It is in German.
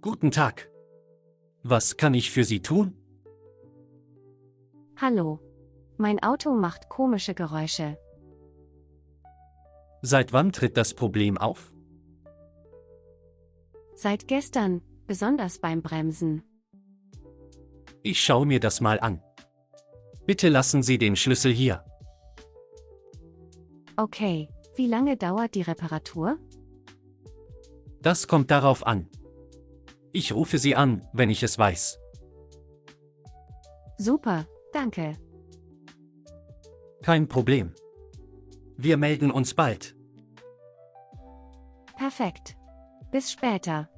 Guten Tag. Was kann ich für Sie tun? Hallo. Mein Auto macht komische Geräusche. Seit wann tritt das Problem auf? Seit gestern, besonders beim Bremsen. Ich schaue mir das mal an. Bitte lassen Sie den Schlüssel hier. Okay, wie lange dauert die Reparatur? Das kommt darauf an. Ich rufe Sie an, wenn ich es weiß. Super, danke. Kein Problem. Wir melden uns bald. Perfekt. Bis später.